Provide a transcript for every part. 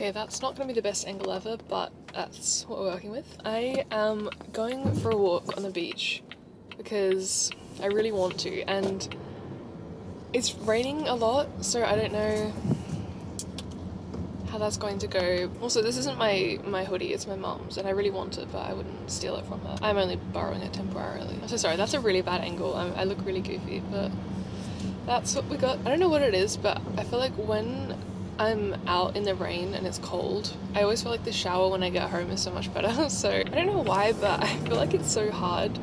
Okay, that's not going to be the best angle ever, but that's what we're working with. I am going for a walk on the beach because I really want to, and it's raining a lot, so I don't know how that's going to go. Also, this isn't my hoodie, it's my mom's, and I really want it, but I wouldn't steal it from her. I'm only borrowing it temporarily. I'm so sorry, that's a really bad angle. I look really goofy, but that's what we got. I don't know what it is, but I feel like when I'm out in the rain and it's cold, I always feel like the shower when I get home is so much better. So I don't know why, but I feel like it's so hard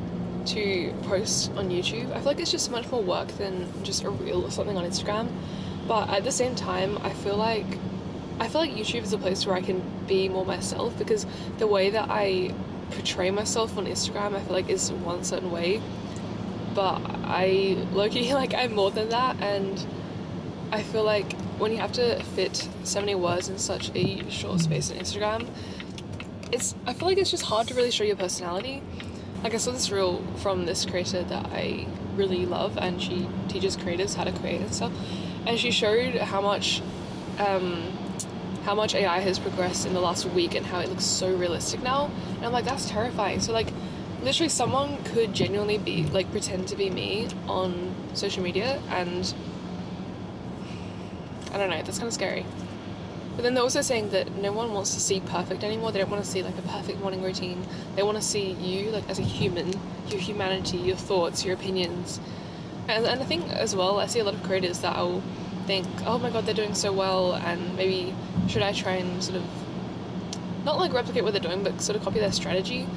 to post on YouTube. I feel like it's just so much more work than just a reel or something on Instagram. But at the same time, I feel like YouTube is a place where I can be more myself, because the way that I portray myself on Instagram, I feel like is one certain way, but I low-key, like, I'm more than that. And I feel like when you have to fit so many words in such a short space on Instagram, I feel like it's just hard to really show your personality. Like, I saw this reel from this creator that I really love, and she teaches creators how to create and stuff, and she showed how much AI has progressed in the last week and how it looks so realistic now. And I'm like, that's terrifying. So, like, literally someone could genuinely be, like, pretend to be me on social media, and I don't know, that's kind of scary. But then they're also saying that no one wants to see perfect anymore. They don't want to see, like, a perfect morning routine. They want to see you, like, as a human, your humanity, your thoughts, your opinions. And I think as well, I see a lot of creators that will think, oh my god, they're doing so well, and maybe should I try and sort of not, like, replicate what they're doing, but sort of copy their strategy,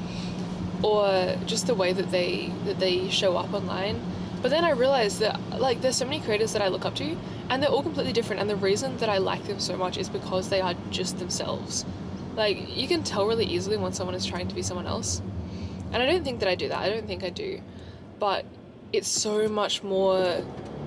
or just the way that they show up online. But then I realized that, like, there's so many creators that I look up to, and they're all completely different, and the reason that I like them so much is because they are just themselves. Like, you can tell really easily when someone is trying to be someone else, and I don't think that I do that. I don't think I do, but it's so much more,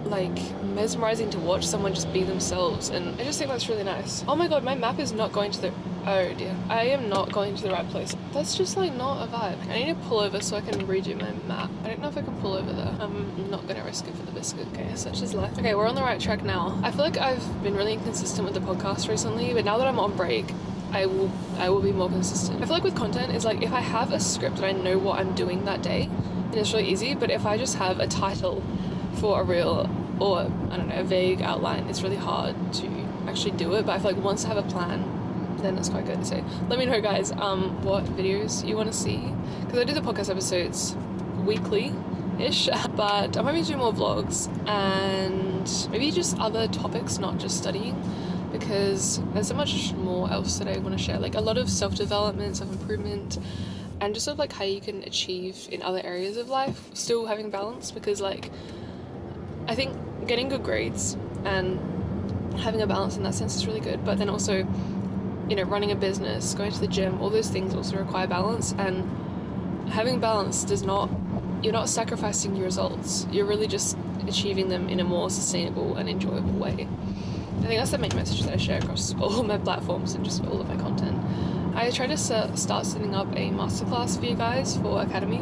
like, mesmerizing to watch someone just be themselves, and I just think that's really nice. Oh my god, my map is not going to the... Oh dear, I am not going to the right place. That's just, like, not a vibe. I need to pull over so I can redo my map. I don't know if I can pull over there. I'm not gonna risk it for the biscuit. Okay, such is life. Okay, we're on the right track now. I feel like I've been really inconsistent with the podcast recently, but now that I'm on break, I will be more consistent. I feel like with content, it's like, if I have a script and I know what I'm doing that day, then it's really easy. But if I just have a title for a reel, or, I don't know, a vague outline, it's really hard to actually do it. But I feel like once I have a plan, then it's quite good. So let me know, guys, what videos you want to see, because I do the podcast episodes weekly-ish, but I'm hoping to do more vlogs and maybe just other topics, not just studying, because there's so much more else that I want to share, like a lot of self-development, self-improvement, and just sort of like how you can achieve in other areas of life, still having balance, because, like, I think getting good grades and having a balance in that sense is really good, but then also, you know, running a business, going to the gym, all those things also require balance, and having balance you're not sacrificing your results, you're really just achieving them in a more sustainable and enjoyable way. I think that's the main message that I share across all of my platforms and just all of my content. I try to start setting up a masterclass for you guys for Academy.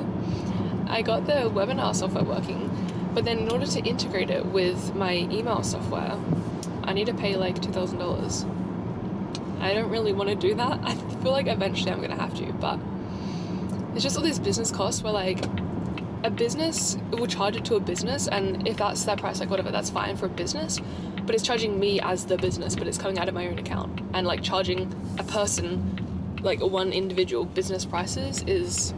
I got the webinar software working, but then in order to integrate it with my email software, I need to pay like $2,000. I don't really want to do that. I feel like eventually I'm going to have to, but it's just all these business costs where, like, a business will charge it to a business, and if that's their price, like, whatever, that's fine for a business, but it's charging me as the business, but it's coming out of my own account, and, like, charging a person, like, one individual business prices is,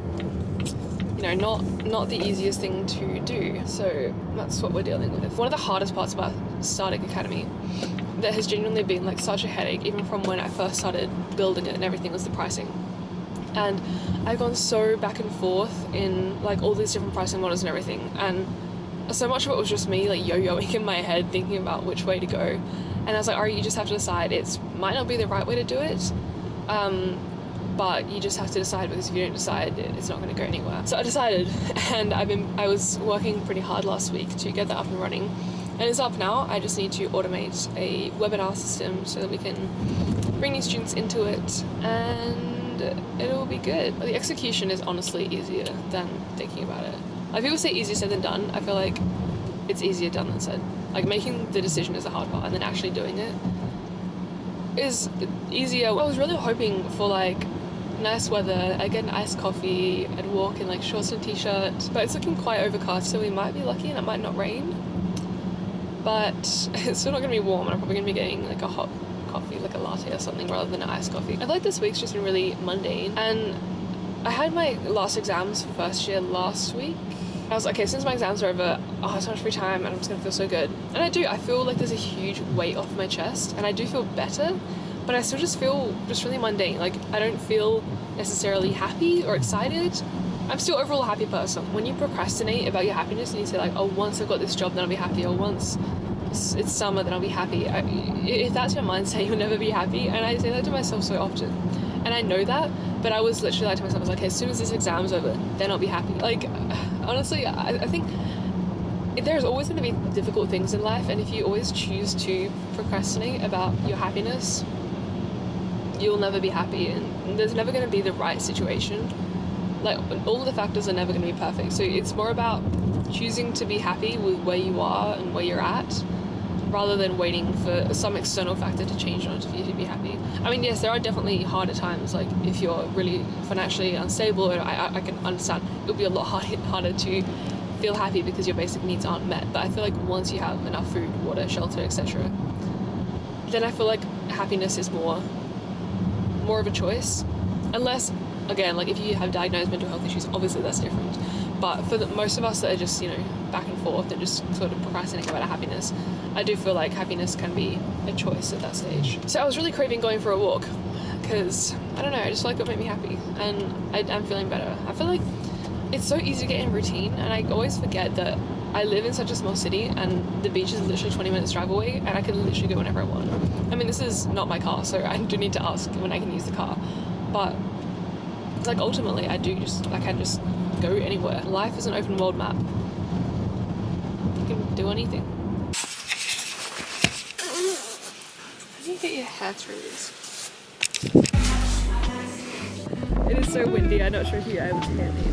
you know, not the easiest thing to do. So that's what we're dealing with. One of the hardest parts about starting Academy that has genuinely been, like, such a headache, even from when I first started building it and everything, was the pricing. And I've gone so back and forth in, like, all these different pricing models and everything, and so much of it was just me, like, yo-yoing in my head, thinking about which way to go. And I was like, alright, you just have to decide. It might not be the right way to do it, but you just have to decide, because if you don't decide, it's not going to go anywhere. So I decided, and I was working pretty hard last week to get that up and running. And it's up now. I just need to automate a webinar system so that we can bring new students into it, and it'll be good. The execution is honestly easier than thinking about it. Like, people say easier said than done. I feel like it's easier done than said. Like, making the decision is the hard part, and then actually doing it is easier. I was really hoping for like nice weather. I get an iced coffee, I'd walk in like shorts and t-shirt, but it's looking quite overcast, so we might be lucky and it might not rain. But it's still not going to be warm, and I'm probably going to be getting like a hot coffee, like a latte or something, rather than an iced coffee. I feel like this week's just been really mundane, and I had my last exams for first year last week. I was like, okay, since my exams are over, I'll have so much free time and I'm just going to feel so good. And I do. I feel like there's a huge weight off my chest, and I do feel better, but I still just feel just really mundane. Like, I don't feel necessarily happy or excited. I'm still overall a happy person. When you procrastinate about your happiness and you say like, oh, once I've got this job, then I'll be happy, or once it's summer, then I'll be happy. If that's your mindset, you'll never be happy. And I say that to myself so often. And I know that, but I was literally like to myself, I was like, okay, as soon as this exam's over, then I'll be happy. Like, honestly, I think there's always going to be difficult things in life, and if you always choose to procrastinate about your happiness, you'll never be happy, and there's never going to be the right situation. Like, all of the factors are never going to be perfect, so it's more about choosing to be happy with where you are and where you're at, rather than waiting for some external factor to change in order for you to be happy. I mean, yes, there are definitely harder times, like if you're really financially unstable, and I can understand it'll be a lot harder to feel happy because your basic needs aren't met. But I feel like once you have enough food, water, shelter, etc., then I feel like happiness is more of a choice. Unless, again, like if you have diagnosed mental health issues, obviously that's different. But for most of us that are just, back and forth and just sort of procrastinating about our happiness, I do feel like happiness can be a choice at that stage. So I was really craving going for a walk because, I don't know, I just feel like it made me happy, and I'm feeling better. I feel like it's so easy to get in routine, and I always forget that I live in such a small city and the beach is literally 20 minutes drive away, and I can literally go whenever I want. I mean, this is not my car, so I do need to ask when I can use the car, but like ultimately I can just go anywhere. Life is an open world map. You can do anything. How do you get your hair through this? It is so windy, I'm not sure if you're able to hear me.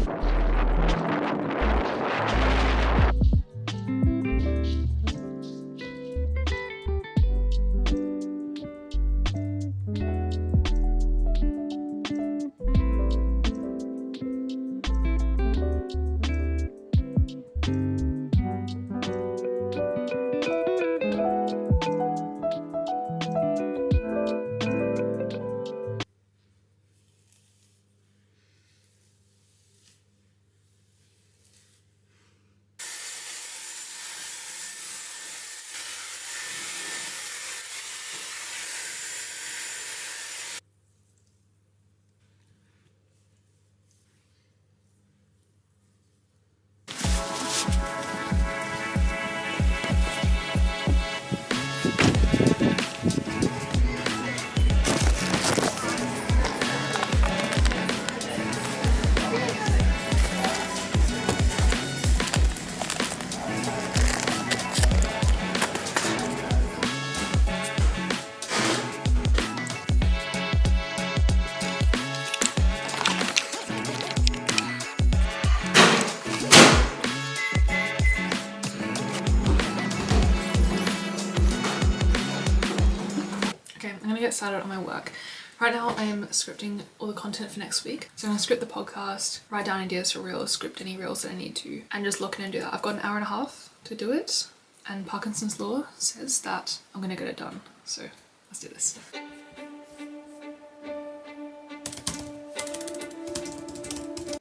Get started on my work. Right now I am scripting all the content for next week. So I'm going to script the podcast, write down ideas for reels, script any reels that I need to, and just lock in and do that. I've got an hour and a half to do it, and Parkinson's law says that I'm going to get it done. So let's do this. I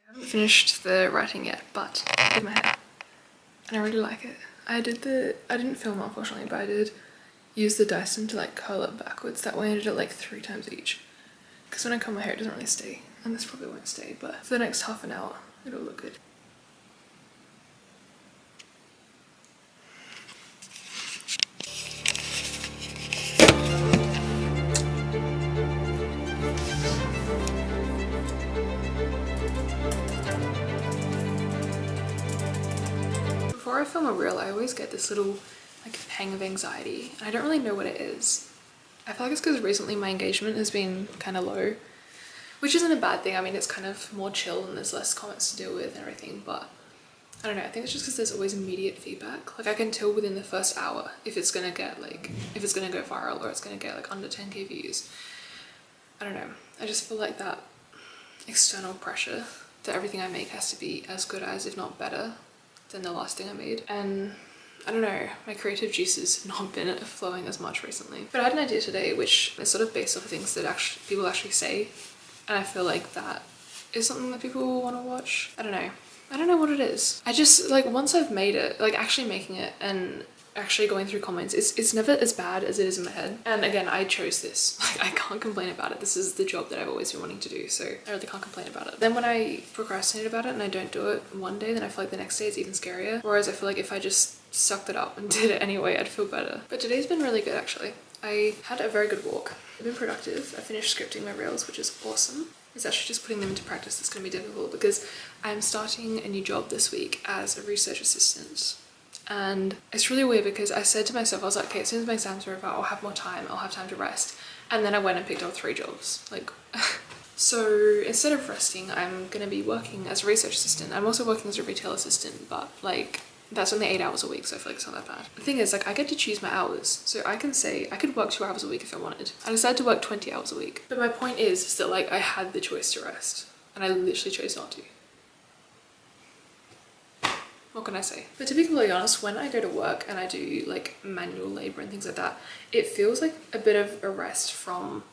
haven't finished the writing yet, but I did my hair and I really like it. I didn't film unfortunately, but I did use the Dyson to like curl it backwards. That way I did it like 3 times each, because when I comb my hair it doesn't really stay, and this probably won't stay, but for the next half an hour it'll look good. Before I film a reel, I always get this little like pang of anxiety, and I don't really know what it is. I feel like it's because recently my engagement has been kind of low, which isn't a bad thing. I mean, it's kind of more chill and there's less comments to deal with and everything, but I don't know, I think it's just because there's always immediate feedback. Like I can tell within the first hour if it's gonna get like, if it's gonna go viral or it's gonna get like under 10k views. I don't know, I just feel like that external pressure that everything I make has to be as good as, if not better than the last thing I made. And I don't know, my creative juices have not been flowing as much recently. But I had an idea today which is sort of based off of things that people actually say, and I feel like that is something that people want to watch. I don't know what it is. I just, like, once I've made it, like actually making it and actually going through comments, it's never as bad as it is in my head. And again, I chose this. Like, I can't complain about it. This is the job that I've always been wanting to do, so I really can't complain about it. Then when I procrastinate about it and I don't do it one day, then I feel like the next day it's even scarier. Whereas I feel like if I just sucked it up and did it anyway, I'd feel better. But today's been really good actually. I had a very good walk. I've been productive. I finished scripting my reels, which is awesome. It's actually just putting them into practice that's going to be difficult because I'm starting a new job this week as a research assistant. And it's really weird because I said to myself, I was like, okay, as soon as my exams are over, I'll have more time, I'll have time to rest. And then I went and picked up 3 jobs. Like, so instead of resting, I'm going to be working as a research assistant. I'm also working as a retail assistant, but like, that's only 8 hours a week, so I feel like it's not that bad. The thing is, like, I get to choose my hours. So I can say I could work 2 hours a week if I wanted. I decided to work 20 hours a week. But my point is that like I had the choice to rest and I literally chose not to. What can I say? But to be completely honest, when I go to work and I do like manual labor and things like that, it feels like a bit of a rest from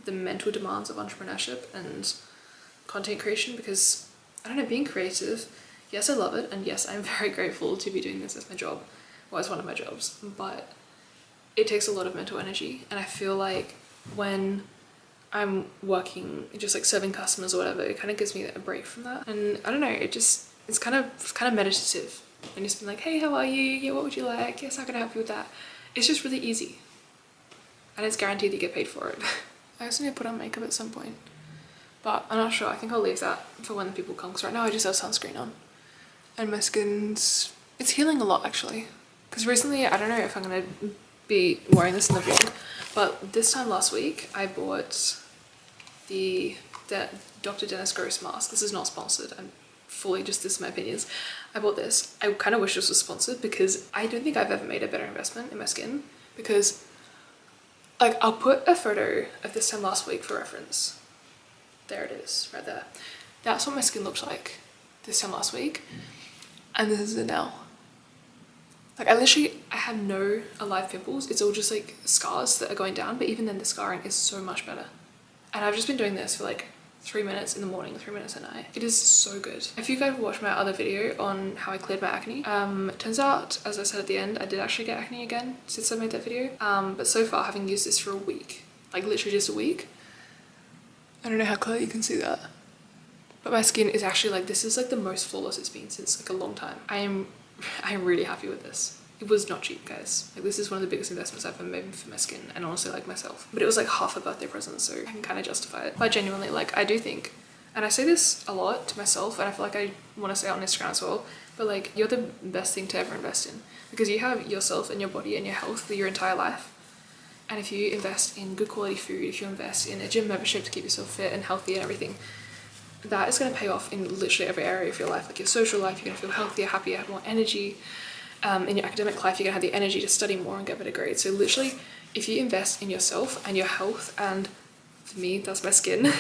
the mental demands of entrepreneurship and content creation because, I don't know, being creative, yes, I love it, and yes, I'm very grateful to be doing this as my job, well, as one of my jobs, but it takes a lot of mental energy, and I feel like when I'm working, just like serving customers or whatever, it kind of gives me a break from that, and I don't know, it's kind of meditative, and just being like, hey, how are you? Yeah, what would you like? Yes, how can I help you with that? It's just really easy, and it's guaranteed you get paid for it. I also need to put on makeup at some point, but I'm not sure. I think I'll leave that for when the people come, because right now I just have sunscreen on. And my skin's, it's healing a lot actually. Because recently, I don't know if I'm going to be wearing this in the vlog, but this time last week, I bought the Dr. Dennis Gross mask. This is not sponsored. I'm fully just, this is my opinions. I bought this. I kind of wish this was sponsored because I don't think I've ever made a better investment in my skin, because like, I'll put a photo of this time last week for reference. There it is, right there. That's what my skin looked like this time last week. And this is it now. Like, I have no alive pimples. It's all just like scars that are going down, but even then the scarring is so much better. And I've just been doing this for like 3 minutes in the morning, 3 minutes at night. It is so good. If you guys watched my other video on how I cleared my acne, turns out, as I said at the end, I did actually get acne again since I made that video. But so far, having used this for a week, like literally just a week, I don't know how clear you can see that, but my skin is actually like, this is like the most flawless it's been since like a long time. I am really happy with this. It was not cheap, guys. Like, this is one of the biggest investments I've ever made for my skin, and honestly, like, myself. But it was like half a birthday present, so I can kind of justify it. But genuinely, like, I do think, and I say this a lot to myself, and I feel like I want to say it on Instagram as well, but like, you're the best thing to ever invest in, because you have yourself and your body and your health for your entire life. And if you invest in good quality food, if you invest in a gym membership to keep yourself fit and healthy and everything, that is going to pay off in literally every area of your life. Like your social life, you're going to feel healthier, happier, have more energy. In your academic life, you're going to have the energy to study more and get better grades. So literally, if you invest in yourself and your health, and for me, that's my skin,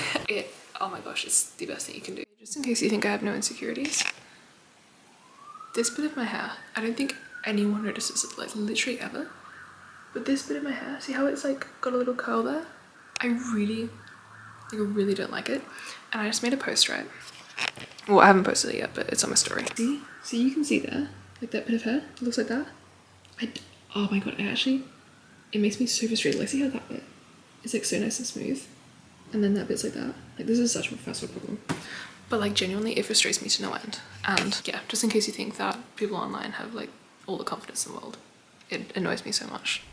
oh my gosh, it's the best thing you can do. Just in case you think I have no insecurities, this bit of my hair, I don't think anyone notices it, like literally ever. But this bit of my hair, see how it's like got a little curl there? I really don't like it. And I just made a post, right? Well, I haven't posted it yet, but it's on my story. See, you can see there, like that bit of hair, it looks like that. Oh my god, it makes me so frustrated. Like, see how that bit is like so nice and smooth, and then that bit's like that. Like, this is such a first world problem. But like, genuinely, it frustrates me to no end. And yeah, just in case you think that people online have like all the confidence in the world, it annoys me so much.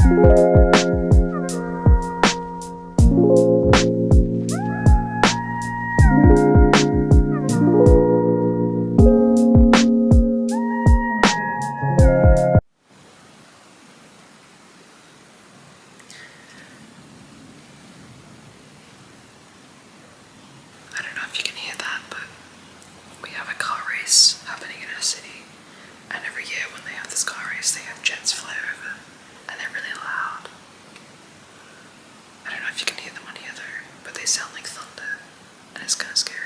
I don't know if you can hear that, but we have a car race happening in our city, and every year when they have this car race they have jets fly over and they're really loud. I don't know if you can hear them on here though, but they sound like thunder and it's kind of scary.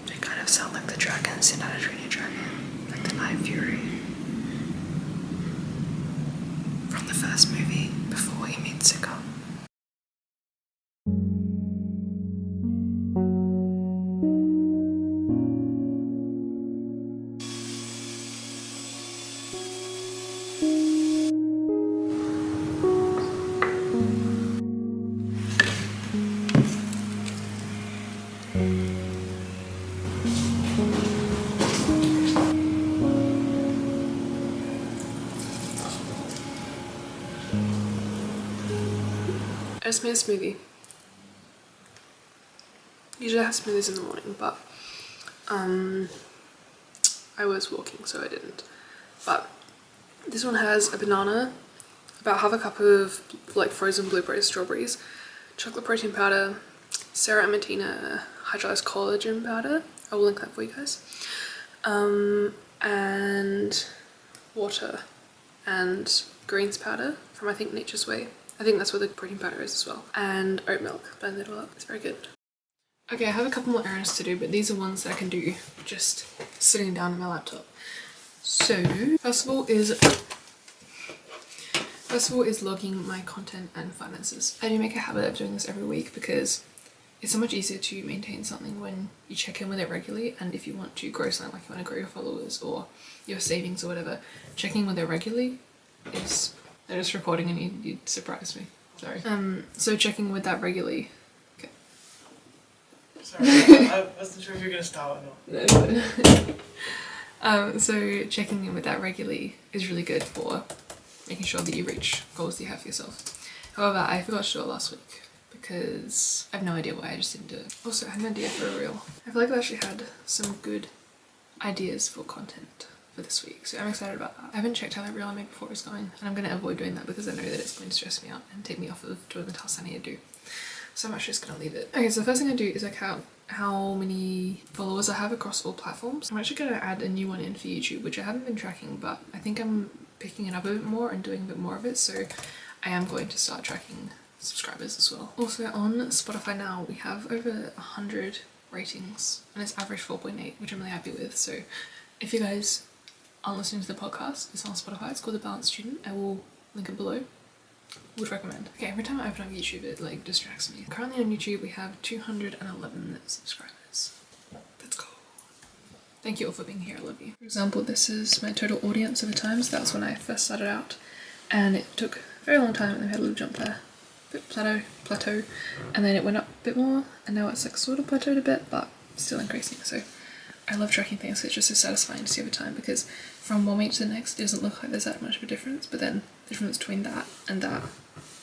They kind of sound like the dragons in How to Train Your Dragon, like the Night Fury from the first movie before he meets Zuko. I just made a smoothie. Usually I have smoothies in the morning, but I was walking so I didn't. But this one has a banana, about half a cup of like frozen blueberries, strawberries, chocolate protein powder, Serratina hydrolyzed collagen powder, I will link that for you guys, and water and greens powder from I think Nature's Way. I think that's where the protein powder is as well. And oat milk, blend it all up, it's very good. Okay, I have a couple more errands to do, but these are ones that I can do just sitting down on my laptop. So, first of all is logging my content and finances. I do make a habit of doing this every week because it's so much easier to maintain something when you check in with it regularly, and if you want to grow something, like you want to grow your followers or your savings or whatever, checking with it regularly is... They're just recording and you surprised me. Sorry. So checking with that regularly. Okay. Sorry, I wasn't sure if you were gonna stop or not. So checking in with that regularly is really good for making sure that you reach goals that you have for yourself. However, I forgot to do it last week because I have no idea why I just didn't do it. Also, I had an idea for a reel. I feel like I've actually had some good ideas for content for this week, so I'm excited about that. I haven't checked how that reel I made before is going, and I'm going to avoid doing that because I know that it's going to stress me out and take me off of doing the tasks I need to do. So I'm actually just going to leave it. Okay, so the first thing I do is I count how many followers I have across all platforms. I'm actually going to add a new one in for YouTube, which I haven't been tracking, but I think I'm picking it up a bit more and doing a bit more of it, so I am going to start tracking subscribers as well. Also on Spotify now we have over 100 ratings and it's average 4.8, which I'm really happy with. So if you guys aren't listening to the podcast, it's on Spotify. It's called The Balanced Student. I will link it below. Would recommend. Okay, every time I open up YouTube it like distracts me. Currently on YouTube we have 211 subscribers. Let's go. Thank you all for being here, I love you. For example, this is my total audience over time, so that's when I first started out, and it took a very long time and then we had a little jump there. Bit plateau, and then it went up a bit more, and now it's like sort of plateaued a bit, but still increasing. So I love tracking things. It's just so satisfying to see over time because from one week to the next it doesn't look like there's that much of a difference, but then the difference between that and that,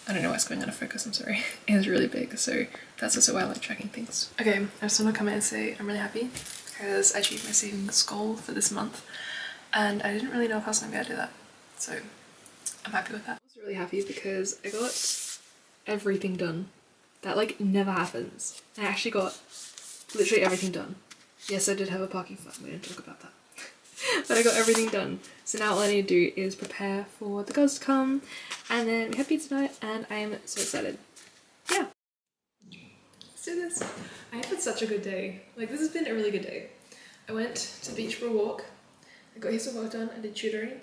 I don't know why it's going out of focus, I'm sorry, is really big. So that's also why I like tracking things. Okay, I just want to come in and say I'm really happy because I achieved my savings goal for this month, and I didn't really know if I was going to be able to do that, so I'm happy with that. I was really happy because I got everything done. That like never happens. I actually got literally everything done. Yes, I did have a parking fine, we didn't talk about that. But I got everything done. So now all I need to do is prepare for the girls to come, and then we have pizza night, and I am so excited. Yeah. Let's do this. I had such a good day. Like, this has been a really good day. I went to the beach for a walk, I got his work done, I did tutoring,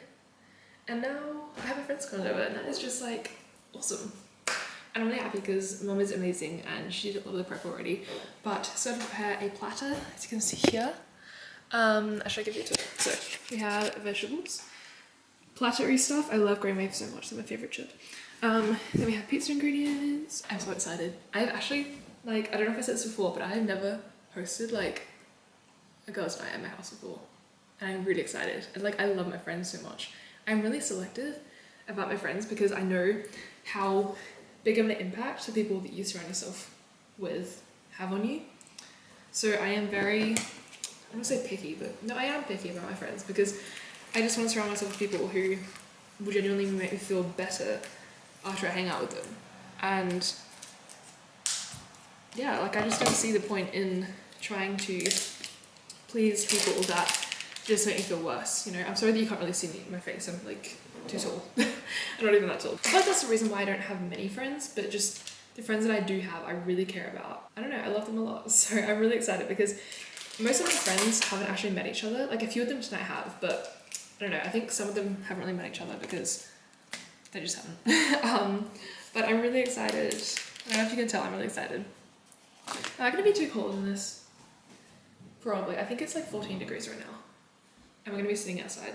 and now I have my friends coming over, and that is just like awesome. And I'm really happy because Mum is amazing and she did a lot of the prep already. But so to prepare a platter, as you can see here, should I give you to it? So we have vegetables, plattery stuff. I love grain wafers so much, they're my favourite chip. Then we have pizza ingredients. I'm so excited. I've actually Like, I don't know if I said this before, but I have never hosted like a girls' night at my house before. And I'm really excited. And like, I love my friends so much. I'm really selective about my friends because I know how big of an impact the people that you surround yourself with have on you. So I am very, I don't say picky, but no, I am picky about my friends because I just want to surround myself with people who will genuinely make me feel better after I hang out with them. And yeah, like I just don't see the point in trying to please people that just make me feel worse, you know? I'm sorry that you can't really see me, my face, I'm like too tall. I'm not even that tall. I feel like that's the reason why I don't have many friends, but just the friends that I do have, I really care about. I don't know, I love them a lot. So I'm really excited because most of my friends haven't actually met each other. Like a few of them tonight have, but I don't know, I think some of them haven't really met each other because they just haven't. But I'm really excited. I don't know if you can tell, I'm really excited. Am I gonna be too cold in this? Probably. I think it's like 14 degrees right now. And we're gonna be sitting outside.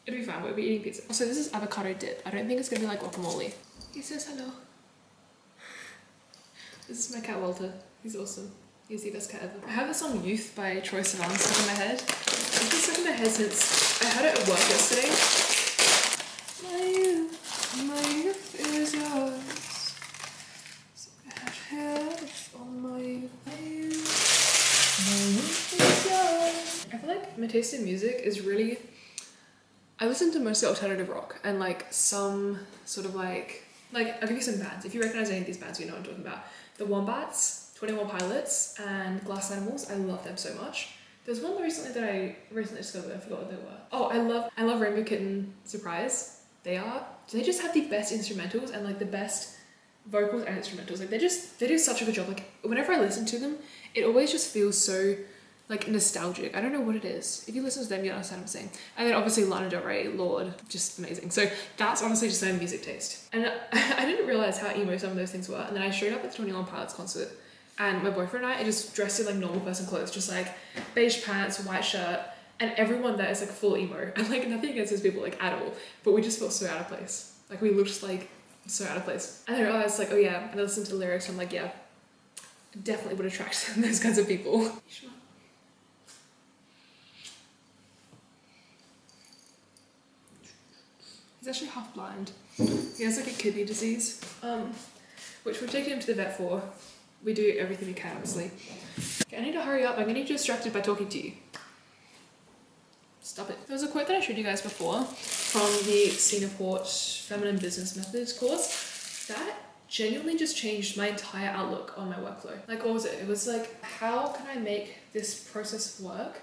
It'll be fine, we'll be eating pizza. Also, this is avocado dip. I don't think it's gonna be like guacamole. He says hello. This is my cat Walter. He's awesome. He's the best cat ever. I have this song Youth by Troye Sivan stuck in my head. It's been stuck in my head since I heard it at work yesterday. My youth is yours. So I have all my youth is yours. I feel like my taste in music is really, I listen to mostly alternative rock and like some sort of like I'll give you some bands. If you recognize any of these bands, you know what I'm talking about. The Wombats, 21 Pilots, and Glass Animals. I love them so much. There's one recently that I discovered. I forgot what they were. Oh, I love Rainbow Kitten Surprise. They just have the best instrumentals and like the best vocals and instrumentals. Like they do such a good job. Like whenever I listen to them, it always just feels so like nostalgic. I don't know what it is. If you listen to them, you understand what I'm saying. And then obviously Lana Del Rey, Lord, just amazing. So that's honestly just my music taste. And I didn't realize how emo some of those things were. And then I showed up at the 21 Pilots concert and my boyfriend and I just dressed in like normal person clothes, just like beige pants, white shirt, and everyone there is like full emo. And like nothing against those people like at all, but we just felt so out of place. Like we looked like so out of place. And I realized like, oh yeah, and I listened to the lyrics and I'm like, yeah, definitely would attract those kinds of people. He's actually half blind. He has like a kidney disease, which we've taken him to the vet for. We do everything we can, obviously. Okay, I need to hurry up. I'm getting distracted by talking to you. Stop it. There was a quote that I showed you guys before from the Singapore Feminine Business Methods course that genuinely just changed my entire outlook on my workflow. Like, what was it? It was like, how can I make this process of work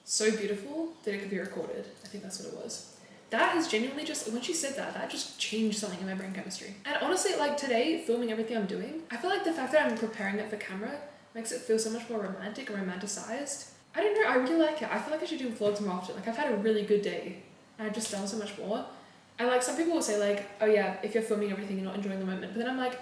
so beautiful that it could be recorded? I think that's what it was. That has genuinely just, when she said that, that just changed something in my brain chemistry. And honestly, like today, filming everything I'm doing, I feel like the fact that I'm preparing it for camera makes it feel so much more romantic and romanticized. I don't know, I really like it. I feel like I should do vlogs more often. Like I've had a really good day and I've just done so much more. And like some people will say like, oh yeah, if you're filming everything, you're not enjoying the moment. But then I'm like,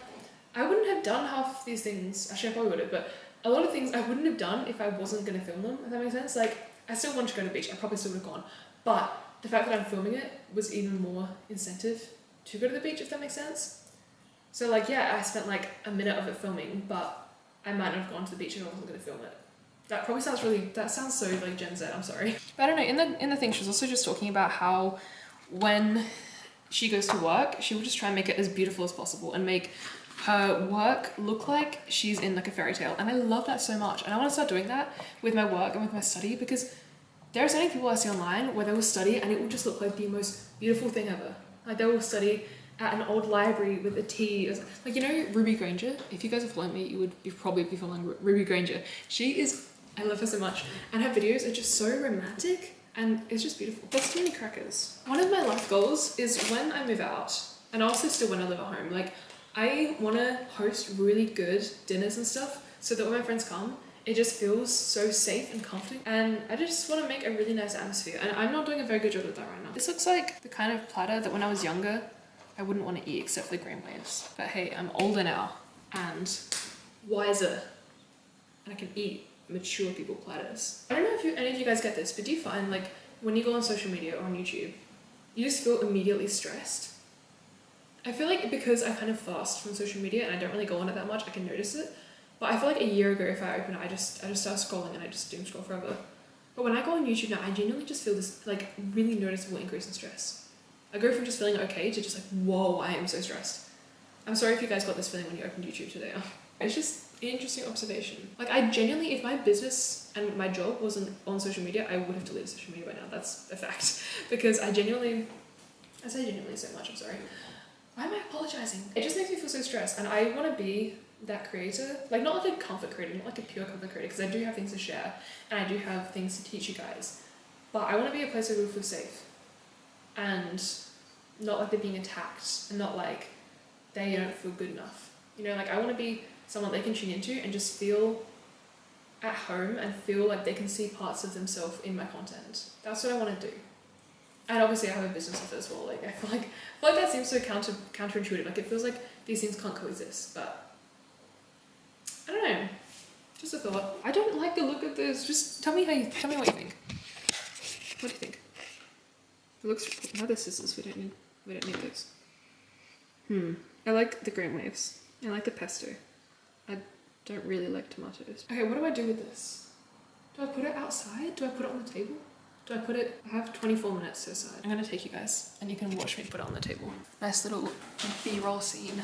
I wouldn't have done half these things. Actually, I probably would have, but a lot of things I wouldn't have done if I wasn't going to film them, if that makes sense. Like, I still wanted to go to the beach. I probably still would have gone. But the fact that I'm filming it was even more incentive to go to the beach, if that makes sense. So like, yeah, I spent like a minute of it filming, but I might not have gone to the beach if I wasn't going to film it. That probably sounds that sounds so like Gen Z, I'm sorry. But I don't know, in the thing, she was also just talking about how when she goes to work, she will just try and make it as beautiful as possible and make her work look like she's in like a fairy tale. And I love that so much. And I want to start doing that with my work and with my study because there are so many people I see online where they will study and it will just look like the most beautiful thing ever. Like they will study at an old library with a tea. Like, you know, Ruby Granger? If you guys have followed me, you would probably be following Ruby Granger. I love her so much. And her videos are just so romantic and it's just beautiful. That's too many crackers. One of my life goals is when I move out, and also still when I live at home, like I want to host really good dinners and stuff so that when my friends come, it just feels so safe and comforting, and I just want to make a really nice atmosphere, and I'm not doing a very good job at that right now. This looks like the kind of platter that when I was younger I wouldn't want to eat except for the green waves. But hey, I'm older now and wiser and I can eat mature people platters. I don't know if any of you guys get this, but do you find like when you go on social media or on YouTube, you just feel immediately stressed? I feel like because I kind of fast from social media and I don't really go on it that much, I can notice it. But I feel like a year ago, if I open it, I just start scrolling and I just doom scroll forever. But when I go on YouTube now, I genuinely just feel this like really noticeable increase in stress. I go from just feeling okay to just like, whoa, I am so stressed. I'm sorry if you guys got this feeling when you opened YouTube today. It's just an interesting observation. Like I genuinely, if my business and my job wasn't on social media, I would have deleted social media by now. That's a fact. Because I say genuinely so much, I'm sorry. Why am I apologizing? It just makes me feel so stressed, and I want to be that creator. Like not like a comfort creator, not like a pure comfort creator, because I do have things to share, and I do have things to teach you guys. But I want to be a place where we feel safe. And not like they're being attacked, and not like they don't feel good enough. You know, like I want to be someone they can tune into and just feel at home and feel like they can see parts of themselves in my content. That's what I want to do. And obviously I have a business with it as well. Like I feel like that seems so counterintuitive. Like it feels like these things can't coexist, but I don't know. Just a thought. I don't like the look of this. Just tell me what you think. What do you think? It looks another scissors, we don't need those. I like the grain waves. I like the pesto. I don't really like tomatoes. Okay, what do I do with this? Do I put it outside? Do I put it on the table? Do I put it? I have 24 minutes to decide. I'm gonna take you guys and you can watch me put it on the table. Nice little B-roll scene.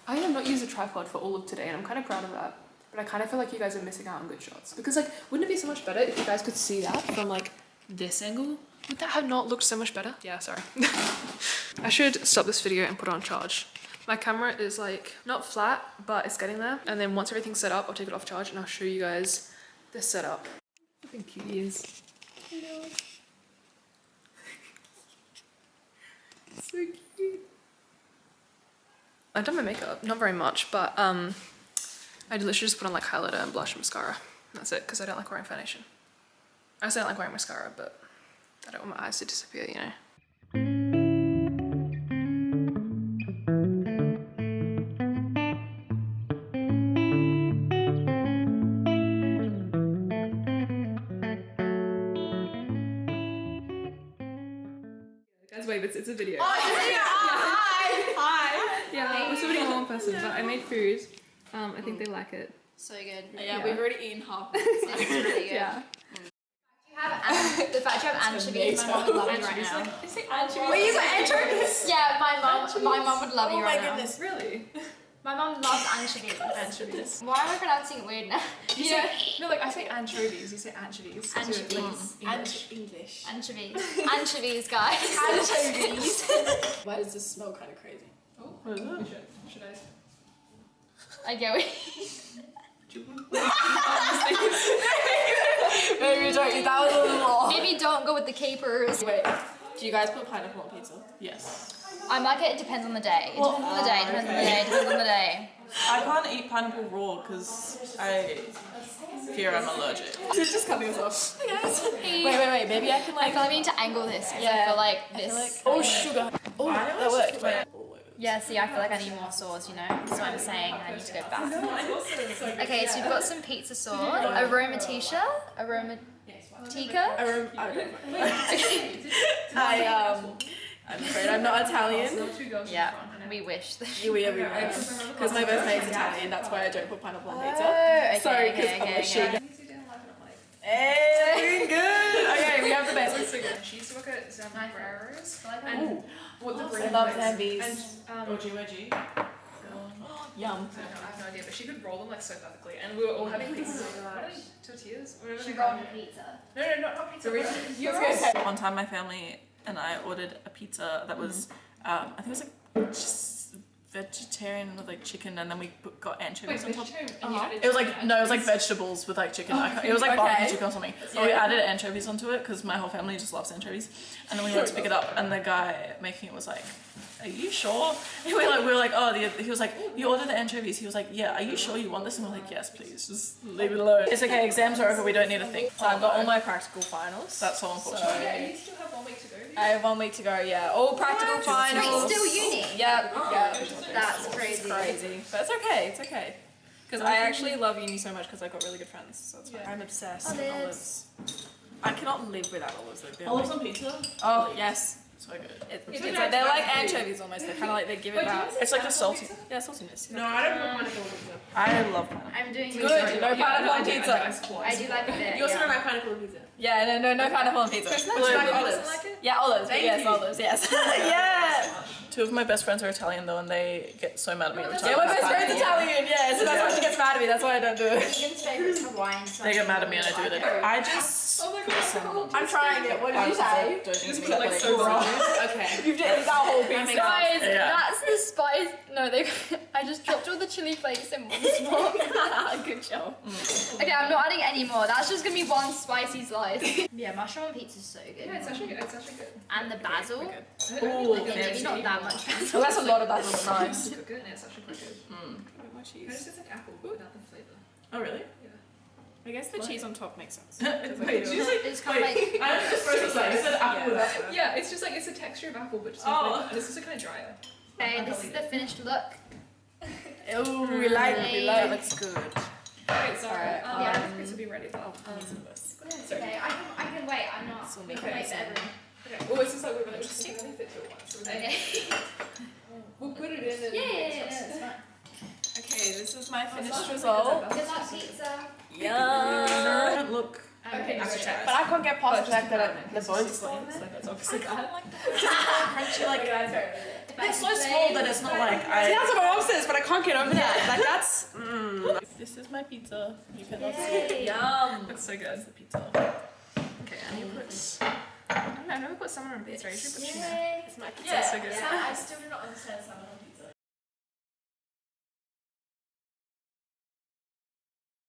I have not used a tripod for all of today and I'm kind of proud of that. But I kind of feel like you guys are missing out on good shots. Because like, wouldn't it be so much better if you guys could see that from like this angle? Would that have not looked so much better? Yeah, sorry. I should stop this video and put it on charge. My camera is like, not flat, but it's getting there. And then once everything's set up, I'll take it off charge and I'll show you guys the setup. Look how cute he is. Hello. So cute. I've done my makeup, not very much, but I literally just put on like highlighter and blush and mascara. That's it, because I don't like wearing foundation. I also don't like wearing mascara, but I don't want my eyes to disappear, you know. Guys, wait, it's a video. Oh, yeah. Hi. Yeah, we're still eating one person, but I made food. I think they like it. So good. Yeah, we've already eaten half. This is really good. Yeah. The fact you have anchovies, my mom would love you right now. Is it anchovies? Wait, you got anchovies? Yeah, my mom would love you right now. Oh my goodness. Really? My mom loves anchovies. Anchovies. Why am I pronouncing it weird now? No, like I say anchovies, you say anchovies. Anchovies. English. Anchovies. Anchovies, guys. Anchovies. Why does this smell kind of crazy? Oh, should I? I get it. Maybe don't. That was a lot. Maybe don't go with the capers. Wait, do you guys put pineapple on pizza? Yes. I like it. It depends on the day. It depends on the day. Depends on the day. I can't eat pineapple raw because I fear I'm allergic. She's just cutting us off. Hey guys. Hey. Wait. Maybe I can I like. feel like we need to angle this because I feel like this. Oh, sugar. Oh, that worked. Wait. Yeah, see, I feel like I need more sauce, you know? That's what I'm saying. I need to go back. Okay, so we've got some pizza sauce. Aromatica? I'm afraid I'm not Italian. Yeah, we wish. We wish. Because my birthday is Italian, that's why I don't put pineapple on pizza. Okay, Sorry, because Hey, doing good. Okay, we have the best. She used to work at Zambi Ferreras. And what the I brand love is. Zambi's. And OG. Yum. I have no idea, but she could roll them like so perfectly. And we were all having pizzas. What are they? Tortillas? Whatever She they rolled call a it. pizza. No, not pizza. Yes. One time my family and I ordered a pizza that was, I think it was like just vegetarian with like chicken, and then we got anchovies on top. It was like, no, it was like vegetables with like chicken. It was like barbecue chicken or something. So we added anchovies onto it because my whole family just loves anchovies. And then we went to pick it up, and the guy making it was like, "Are you sure?" And we were like, "Oh," he was like, "You ordered the anchovies." He was like, "Yeah, are you sure you want this?" And we're like, "Yes, please, just leave it alone." It's okay, exams are over, we don't need a thing. So I've got all my practical finals. That's so unfortunate. Yeah, you still have 1 week to go. I have 1 week to go, yeah. All practical finals. Wait, still uni? Yep. That's crazy. It's crazy. But it's okay. Because I actually love uni so much because I got really good friends, so it's fine. I'm obsessed with olives. I cannot live without olives. Like, Olives on pizza? oh, yes. So good. It's like, they're like anchovies almost. They're kind of like, they give it that. It's like the salty. Yeah, saltiness. No, I don't want pineapple on pizza. I love pineapple. I'm doing Good. No pineapple on pizza. I do like a bit. You also yeah. don't like pineapple on pizza. Yeah, no pineapple on pizza. Would you like olives? Yeah, olives. Thank Yes, you. olives. Yes. Yeah. Two of my best friends are Italian though, and they get so mad at me every time. Yeah, my best I friend's Italian. Yeah, so that's why she gets mad at me. That's why I don't do it. Vegan's favourite is Hawaiian. So They get mad at me and I do it. I just. Oh my god. I'm trying it. What did you say? Don't Just eat put like me. so raw. Okay. You've done that whole pizza. Guys, Yeah. that's the spice. No, they. I just dropped all the chili flakes in one small. Good job. Okay, I'm not adding any more. That's just gonna be one spicy slice. Yeah, mushroom on pizza's so good. Yeah, it's actually good. It's actually good. And the basil. Ooh, Okay, maybe fancy. not that much basil. Oh, that's a lot of basil, but nice. It's good. It's actually quite good. More It cheese. just tastes like apple, but without the flavour. Oh really? I guess the cheese on top makes sense. Wait, she's like. It's kind of like. I don't know. It's frozen. Like, you said apple Yeah. without. Yeah, it's just like it's a texture of apple, but just this is kind of drier. Okay, this is the finished look. Oh, we like it. We like That it. looks good. Wait, sorry. Yeah. Yeah, this will be ready. But sorry. Okay, I can wait. I'm not. We can wait for everyone. Okay. Well, it's just like we're gonna just really fit to it once. So Okay. we'll put it in and. Yeah, that's fine. Okay, this is my finished result. Good luck, pizza. No, don't look. Okay, just check. But I can't get past the fact that the bones that's obviously bad. Crunchy like. They're so small that it's not like See, I. that's what my mom says, but I can't get over that. Like, that's. This is my pizza. You cannot see Yay. it. Yum. That's so good. That's the pizza. Okay, I need to put. I don't know, I've never put salmon on pizza. You should put tuna. Yay. It's my pizza. Yeah. So good. I still do not understand salmon.